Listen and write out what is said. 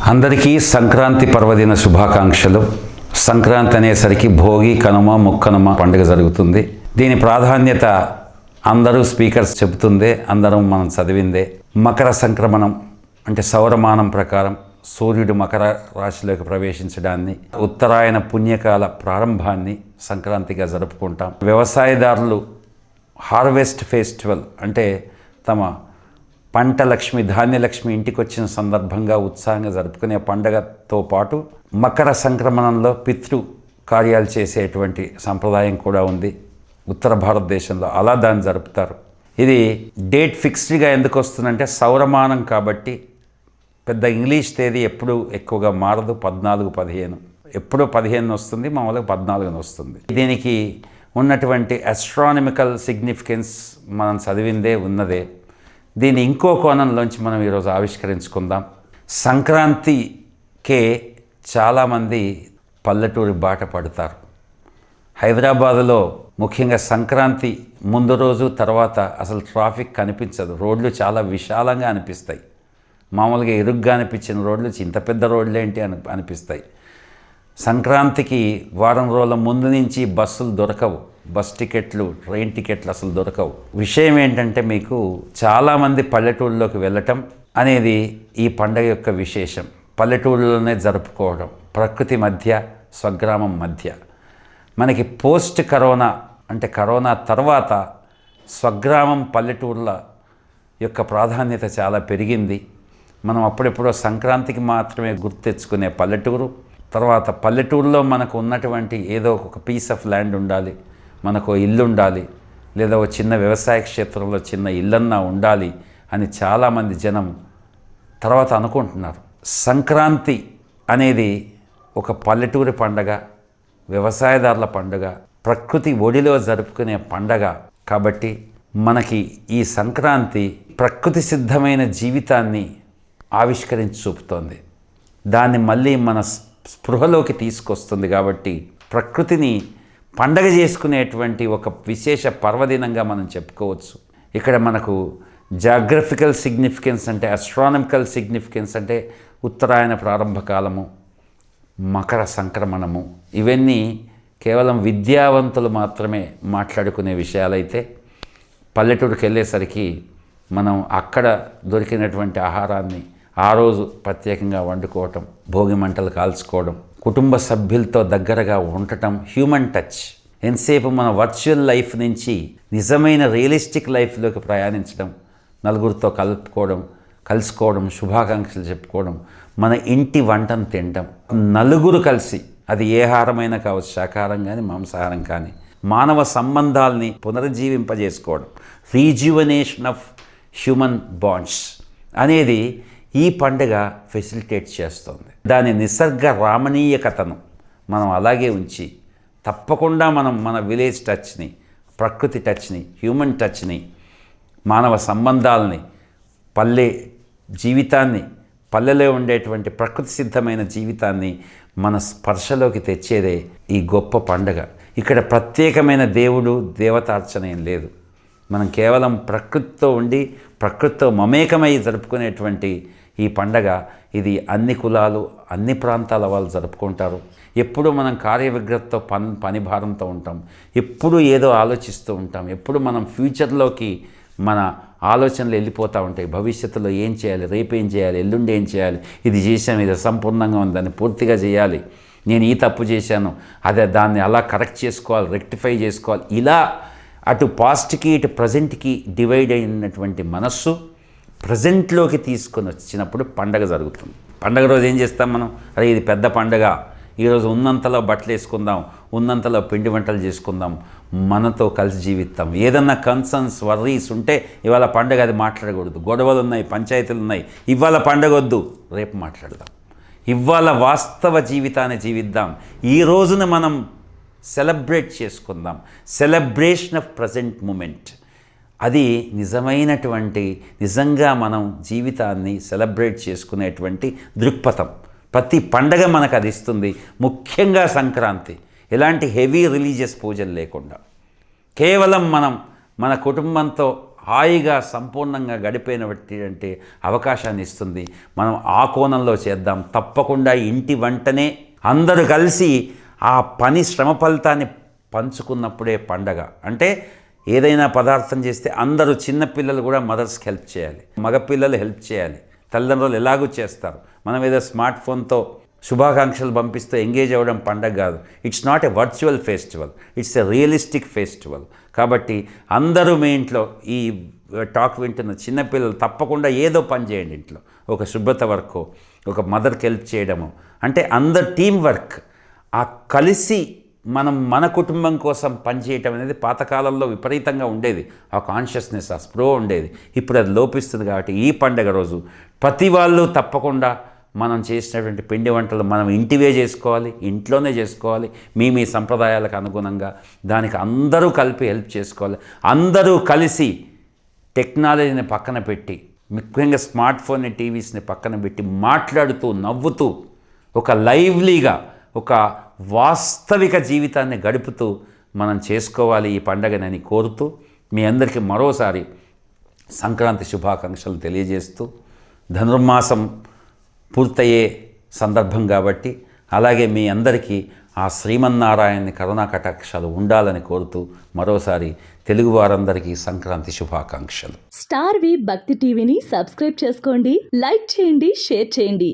అందరికీ సంక్రాంతి పర్వదిన శుభాకాంక్షలు. సంక్రాంతి అనేసరికి భోగి, కనుమ, ముక్కనుమ పండుగ జరుగుతుంది. దీని ప్రాధాన్యత అందరూ స్పీకర్స్ చెబుతుందే, అందరం మనం చదివిందే. మకర సంక్రమణం అంటే సౌరమానం ప్రకారం సూర్యుడు మకర రాశిలోకి ప్రవేశించడాన్ని, ఉత్తరాయణ పుణ్యకాల ప్రారంభాన్ని సంక్రాంతిగా జరుపుకుంటాం. వ్యవసాయదారులు హార్వెస్ట్ ఫెస్టివల్ అంటే తమ పంట లక్ష్మి, ధాన్యలక్ష్మి ఇంటికి వచ్చిన సందర్భంగా ఉత్సాహంగా జరుపుకునే పండగతో పాటు మకర సంక్రమణంలో పితృ కార్యాలు చేసేటువంటి సంప్రదాయం కూడా ఉంది ఉత్తర భారతదేశంలో. అలా దాన్ని జరుపుతారు. ఇది డేట్ ఫిక్స్డ్గా ఎందుకు వస్తుందంటే సౌరమానం కాబట్టి పెద్ద ఇంగ్లీష్ తేదీ ఎప్పుడు ఎక్కువగా మారదు. 14, 15 ఎప్పుడో 15 వస్తుంది, మామూలుగా 14 వస్తుంది. దీనికి ఉన్నటువంటి ఆస్ట్రానమికల్ సిగ్నిఫికెన్స్ మనం చదివిందే ఉన్నదే. దీన్ని ఇంకో కోణంలోంచి మనం ఈరోజు ఆవిష్కరించుకుందాం. సంక్రాంతికే చాలామంది పల్లెటూరి బాట పడతారు. హైదరాబాదులో ముఖ్యంగా సంక్రాంతి ముందు రోజు తర్వాత అసలు ట్రాఫిక్ కనిపించదు. రోడ్లు చాలా విశాలంగా అనిపిస్తాయి. మామూలుగా ఇరుగ్గా అనిపించిన రోడ్లు ఇంత పెద్ద రోడ్లేంటి అనిపిస్తాయి. సంక్రాంతికి వారం రోజుల ముందు నుంచి బస్సులు దొరకవు. బస్ టికెట్లు, ట్రైన్ టికెట్లు అసలు దొరకవు. విషయం ఏంటంటే మీకు చాలామంది పల్లెటూళ్ళలోకి వెళ్ళటం అనేది ఈ పండగ యొక్క విశేషం. పల్లెటూళ్ళలోనే జరుపుకోవడం, ప్రకృతి మధ్య, స్వగ్రామం మధ్య. మనకి పోస్ట్ కరోనా అంటే కరోనా తర్వాత స్వగ్రామం పల్లెటూళ్ళ యొక్క ప్రాధాన్యత చాలా పెరిగింది. మనం అప్పుడెప్పుడో సంక్రాంతికి మాత్రమే గుర్తు తెచ్చుకునే పల్లెటూరు, తర్వాత పల్లెటూరులో మనకు ఉన్నటువంటి ఏదో ఒక పీస్ ఆఫ్ ల్యాండ్ ఉండాలి, మనకు ఇల్లు ఉండాలి, లేదా ఒక చిన్న వ్యవసాయ క్షేత్రంలో చిన్న ఇల్లన్నా ఉండాలి అని చాలామంది జనం తర్వాత అనుకుంటున్నారు. సంక్రాంతి అనేది ఒక పల్లెటూరి పండగ, వ్యవసాయదారుల పండుగ, ప్రకృతి ఒడిలో జరుపుకునే పండగ. కాబట్టి మనకి ఈ సంక్రాంతి ప్రకృతి సిద్ధమైన జీవితాన్ని ఆవిష్కరించి చూపుతోంది. దాన్ని మళ్ళీ మన స్పృహలోకి తీసుకొస్తుంది. కాబట్టి ప్రకృతిని పండగ చేసుకునేటువంటి ఒక విశేష పర్వదినంగా మనం చెప్పుకోవచ్చు. ఇక్కడ మనకు జాగ్రఫికల్ సిగ్నిఫికెన్స్ అంటే, ఆస్ట్రానమికల్ సిగ్నిఫికెన్స్ అంటే ఉత్తరాయణ ప్రారంభకాలము, మకర సంక్రమణము, ఇవన్నీ కేవలం విద్యావంతులు మాత్రమే మాట్లాడుకునే విషయాలైతే పల్లెటూరుకి వెళ్ళేసరికి మనం అక్కడ దొరికినటువంటి ఆహారాన్ని ఆ రోజు ప్రత్యేకంగా వండుకోవటం, భోగి మంటలు కాల్చుకోవడం, కుటుంబ సభ్యులతో దగ్గరగా ఉండటం, హ్యూమన్ టచ్. ఎంతసేపు మన వర్చువల్ లైఫ్ నుంచి నిజమైన రియలిస్టిక్ లైఫ్లోకి ప్రయాణించడం, నలుగురితో కలుసుకోవడం, శుభాకాంక్షలు చెప్పుకోవడం, మన ఇంటి వంటను తినడం, నలుగురు కలిసి, అది ఏ ఆహారమైనా కావచ్చు, శాకాహారం కానీ మాంసాహారం కానీ, మానవ సంబంధాలని పునరుజ్జీవింపజేసుకోవడం, రీజ్యువనేషన్ ఆఫ్ హ్యూమన్ బాండ్స్ అనేది ఈ పండుగ ఫెసిలిటేట్ చేస్తుంది. దాని నిసర్గ రామణీయకతను మనం అలాగే ఉంచి తప్పకుండా మనం మన విలేజ్ టచ్ని, ప్రకృతి టచ్ని, హ్యూమన్ టచ్ని, మానవ సంబంధాలని, పల్లె జీవితాన్ని, పల్లెలో ఉండేటువంటి ప్రకృతి సిద్ధమైన జీవితాన్ని మన స్పర్శలోకి తెచ్చేదే ఈ గొప్ప పండుగ. ఇక్కడ ప్రత్యేకమైన దేవుడు, దేవతార్చన ఏం లేదు. మనం కేవలం ప్రకృతితో ఉండి ప్రకృతితో మమేకమై జరుపుకునేటువంటి ఈ పండగ. ఇది అన్ని కులాలు, అన్ని ప్రాంతాల వాళ్ళు జరుపుకుంటారు. ఎప్పుడు మనం కార్యవిగ్రహతో పని భారంతో ఉంటాం, ఎప్పుడు ఏదో ఆలోచిస్తూ ఉంటాం, ఎప్పుడు మనం ఫ్యూచర్లోకి మన ఆలోచనలు వెళ్ళిపోతూ ఉంటాయి. భవిష్యత్తులో ఏం చేయాలి, రేపు ఏం చేయాలి, ఎల్లుండి ఏం చేయాలి, ఇది చేశాను, ఇది అసంపూర్ణంగా ఉంది, దాన్ని పూర్తిగా చేయాలి, నేను ఈ తప్పు చేశాను, దాన్ని అలా కరెక్ట్ చేసుకోవాలి, రెక్టిఫై చేసుకోవాలి. ఇలా అటు పాస్ట్కి ఇటు ప్రజెంట్కి డివైడ్ అయినటువంటి మనస్సు ప్రజెంట్లోకి తీసుకొని వచ్చినప్పుడు పండగ జరుగుతుంది. పండగ రోజు ఏం చేస్తాం మనం? అరే ఇది పెద్ద పండగ, ఈరోజు ఉన్నంతలో బట్టలు వేసుకుందాం, ఉన్నంతలో పిండి వంటలు చేసుకుందాం, మనతో కలిసి జీవిస్తాం. ఏదన్నా కన్సర్న్స్, వర్రీస్ ఉంటే ఇవాళ పండగ అది మాట్లాడకూడదు. గొడవలు ఉన్నాయి, పంచాయతీలు ఉన్నాయి, ఇవాళ పండగ వద్దు, రేపు మాట్లాడదాం. ఇవాళ వాస్తవ జీవితాన్ని జీవిద్దాం. ఈ రోజున మనం సెలబ్రేట్ చేసుకుందాం. సెలబ్రేషన్ ఆఫ్ ప్రజెంట్ మూమెంట్, అది నిజంగా మనం జీవితాన్ని సెలబ్రేట్ చేసుకునేటువంటి దృక్పథం. ప్రతి పండగ మనకు అది ఇస్తుంది. ముఖ్యంగా సంక్రాంతి ఎలాంటి హెవీ రిలీజియస్ పూజలు లేకుండా కేవలం మనం మన కుటుంబంతో హాయిగా సంపూర్ణంగా గడిపోయినటువంటి అంటే అవకాశాన్ని ఇస్తుంది. మనం ఆ కోణంలో చేద్దాం. తప్పకుండా ఇంటి వంటనే అందరూ కలిసి ఆ పని శ్రమ ఫలితాన్ని పంచుకున్నప్పుడే పండగ. అంటే ఏదైనా పదార్థం చేస్తే అందరూ చిన్నపిల్లలు కూడా మదర్స్కి హెల్ప్ చేయాలి, మగపిల్లలు హెల్ప్ చేయాలి, తల్లిదండ్రులు ఎలాగూ చేస్తారు. మనం ఏదో స్మార్ట్ ఫోన్తో శుభాకాంక్షలు పంపిస్తూ ఎంగేజ్ అవ్వడం పండగ కాదు. It's not a virtual festival, it's a realistic festival. కాబట్టి అందరూ మీ ఇంట్లో ఈ టాక్ వింటున్న చిన్నపిల్లలు తప్పకుండా ఏదో పని చేయండి ఇంట్లో. ఒక శుభ్రత వర్క్, ఒక మదర్కి హెల్ప్ చేయడము, అంటే అందరు టీం వర్క్. ఆ కలిసి మనం మన కుటుంబం కోసం పనిచేయటం అనేది పాతకాలంలో విపరీతంగా ఉండేది. ఆ కాన్షియస్నెస్, ఆ స్ప్రో ఉండేది. ఇప్పుడు అది లోపిస్తుంది. కాబట్టి ఈ పండగ రోజు ప్రతి వాళ్ళు తప్పకుండా మనం చేసినటువంటి పిండి వంటలు మనం ఇంటివే చేసుకోవాలి, ఇంట్లోనే చేసుకోవాలి. మీ సంప్రదాయాలకు అనుగుణంగా దానికి అందరూ కలిపి హెల్ప్ చేసుకోవాలి. అందరూ కలిసి టెక్నాలజీని పక్కన పెట్టి, ముఖ్యంగా స్మార్ట్ ఫోన్ని, టీవీస్ని పక్కన పెట్టి మాట్లాడుతూ నవ్వుతూ ఒక లైవ్లీగా ఒక వాస్తవిక జీవితాన్ని గడుపుతూ మనం చేసుకోవాలి ఈ పండగనని కోరుతూ మీ అందరికీ మరోసారి సంక్రాంతి శుభాకాంక్షలు తెలియజేస్తూ, ధనుర్మాసం పూర్తయ్యే సందర్భం కాబట్టి అలాగే మీ అందరికీ ఆ శ్రీమన్నారాయణ కరుణా కటాక్షాలు ఉండాలని కోరుతూ మరోసారి తెలుగు వారందరికీ సంక్రాంతి శుభాకాంక్షలు. స్టార్ వి భక్తి టీవీని సబ్స్క్రైబ్ చేసుకోండి, లైక్ చేయండి, షేర్ చేయండి.